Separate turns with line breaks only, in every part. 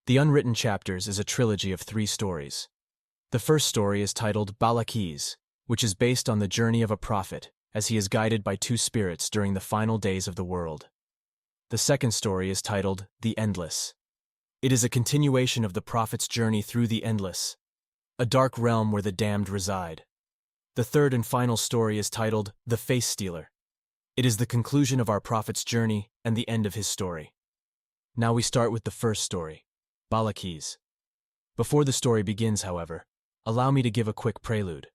The Unwritten Chapters is a trilogy of 3 stories. The first story is titled Balaqh'ees, which is based on the journey of a prophet as he is guided by 2 spirits during the final days of the world. The second story is titled The Endless. It is a continuation of the prophet's journey through the endless, a dark realm where the damned reside. The third and final story is titled The Face Stealer. It is the conclusion of our prophet's journey and the end of his story. Now we start with the first story, Balaqh'ees. Before the story begins, however, allow me to give a quick prelude.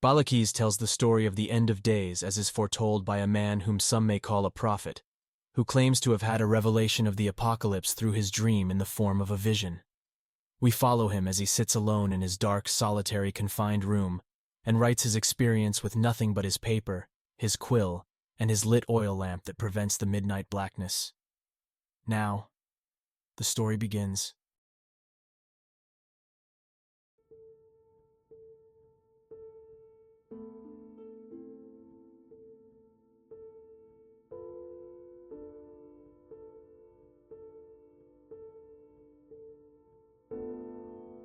Balaqh'ees tells the story of the end of days as is foretold by a man whom some may call a prophet, who claims to have had a revelation of the apocalypse through his dream in the form of a vision. We follow him as he sits alone in his dark, solitary, confined room and writes his experience with nothing but his paper, his quill, and his lit oil lamp that prevents the midnight blackness. Now, the story begins.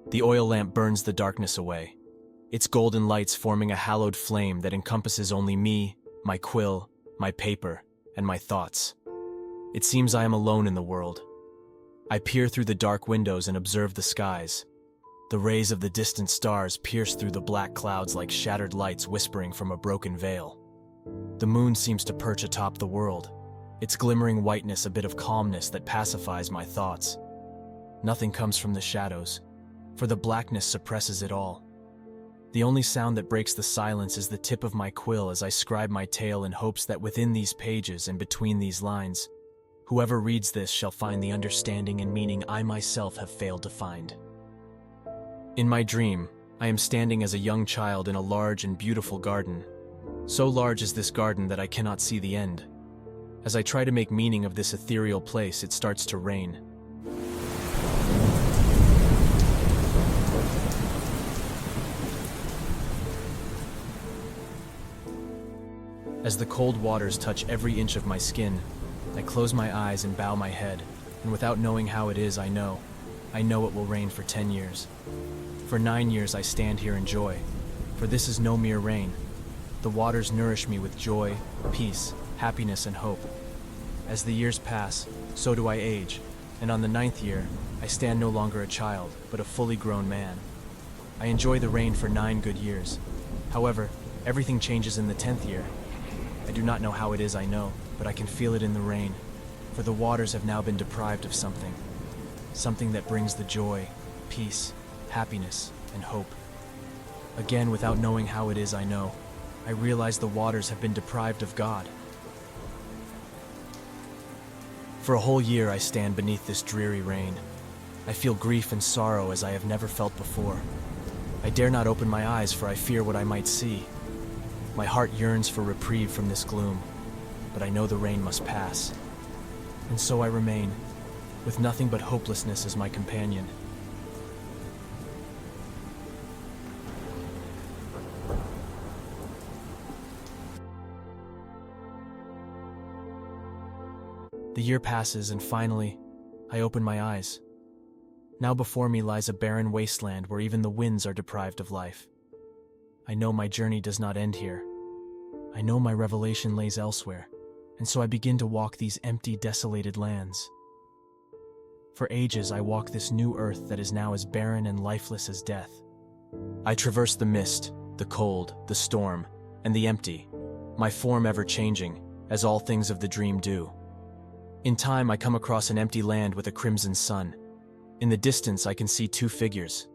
The oil lamp burns the darkness away, its golden lights forming a hallowed flame that encompasses only me, my quill, my paper, and my thoughts. It seems I am alone in the world. I peer through the dark windows and observe the skies. The rays of the distant stars pierce through the black clouds like shattered lights whispering from a broken veil. The moon seems to perch atop the world, its glimmering whiteness a bit of calmness that pacifies my thoughts. Nothing comes from the shadows, for the blackness suppresses it all. The only sound that breaks the silence is the tip of my quill as I scribe my tale in hopes that within these pages and between these lines, whoever reads this shall find the understanding and meaning I myself have failed to find. In my dream, I am standing as a young child in a large and beautiful garden. So large is this garden that I cannot see the end. As I try to make meaning of this ethereal place, it starts to rain. As the cold waters touch every inch of my skin, I close my eyes and bow my head, and without knowing how it is, I know it will rain for 10 years. For 9 years I stand here in joy, for this is no mere rain. The waters nourish me with joy, peace, happiness, and hope. As the years pass, so do I age, and on the 9th year, I stand no longer a child, but a fully grown man. I enjoy the rain for 9 good years. However, everything changes in the 10th year. I do not know how it is, I know, but I can feel it in the rain, for the waters have now been deprived of something that brings the joy, peace, happiness, and hope. Again, without knowing how it is, I know, I realize the waters have been deprived of God. For a whole year I stand beneath this dreary rain. I feel grief and sorrow as I have never felt before. I dare not open my eyes, for I fear what I might see. My heart yearns for reprieve from this gloom, but I know the rain must pass. And so I remain, with nothing but hopelessness as my companion. The year passes, and finally, I open my eyes. Now before me lies a barren wasteland where even the winds are deprived of life. I know my journey does not end here. I know my revelation lays elsewhere, and so I begin to walk these empty, desolated lands. For ages I walk this new earth that is now as barren and lifeless as death. I traverse the mist, the cold, the storm, and the empty, my form ever changing, as all things of the dream do. In time I come across an empty land with a crimson sun. In the distance I can see 2 figures.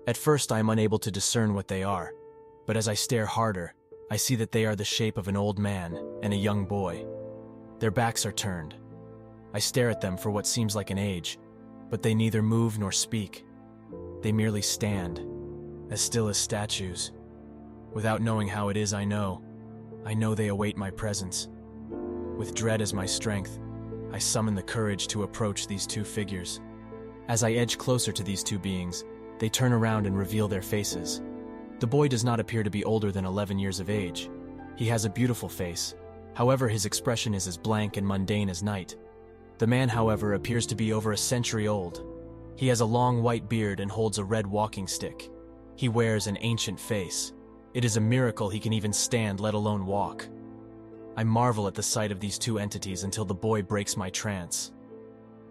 At first I am unable to discern what they are, but as I stare harder, I see that they are the shape of an old man and a young boy. Their backs are turned. I stare at them for what seems like an age, but they neither move nor speak. They merely stand, as still as statues. Without knowing how it is, I know they await my presence. With dread as my strength, I summon the courage to approach these 2 figures. As I edge closer to these 2 beings, they turn around and reveal their faces. The boy does not appear to be older than 11 years of age. He has a beautiful face. However, his expression is as blank and mundane as night. The man, however, appears to be over a century old. He has a long white beard and holds a red walking stick. He wears an ancient face. It is a miracle he can even stand, let alone walk. I marvel at the sight of these two entities until the boy breaks my trance.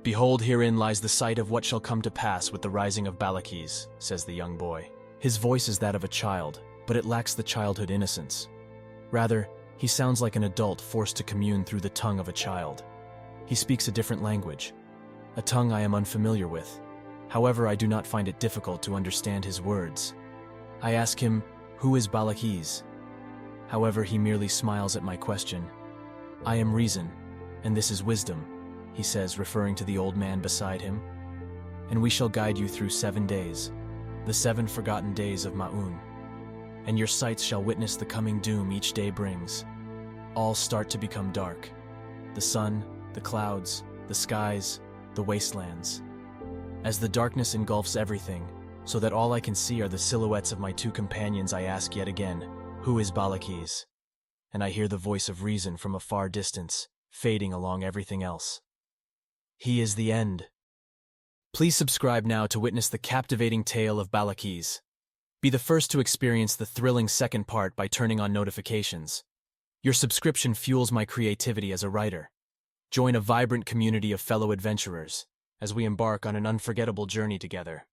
"Behold, herein lies the sight of what shall come to pass with the rising of Balaqh'ees," says the young boy. His voice is that of a child, but it lacks the childhood innocence. Rather, he sounds like an adult forced to commune through the tongue of a child. He speaks a different language, a tongue I am unfamiliar with. However, I do not find it difficult to understand his words. I ask him, "Who is Balaqh'ees?" However, he merely smiles at my question. "I am reason, and this is wisdom," he says, referring to the old man beside him. "And we shall guide you through 7 days, the 7 forgotten days of Ma'un. And your sights shall witness the coming doom each day brings. All start to become dark. The sun, the clouds, the skies, the wastelands. As the darkness engulfs everything, so that all I can see are the silhouettes of my 2 companions, I ask yet again, 'Who is Balaqh'ees?' And I hear the voice of reason from a far distance, fading along everything else. He is the end." Please subscribe now to witness the captivating tale of Balaqh'ees. Be the first to experience the thrilling second part by turning on notifications. Your subscription fuels my creativity as a writer. Join a vibrant community of fellow adventurers as we embark on an unforgettable journey together.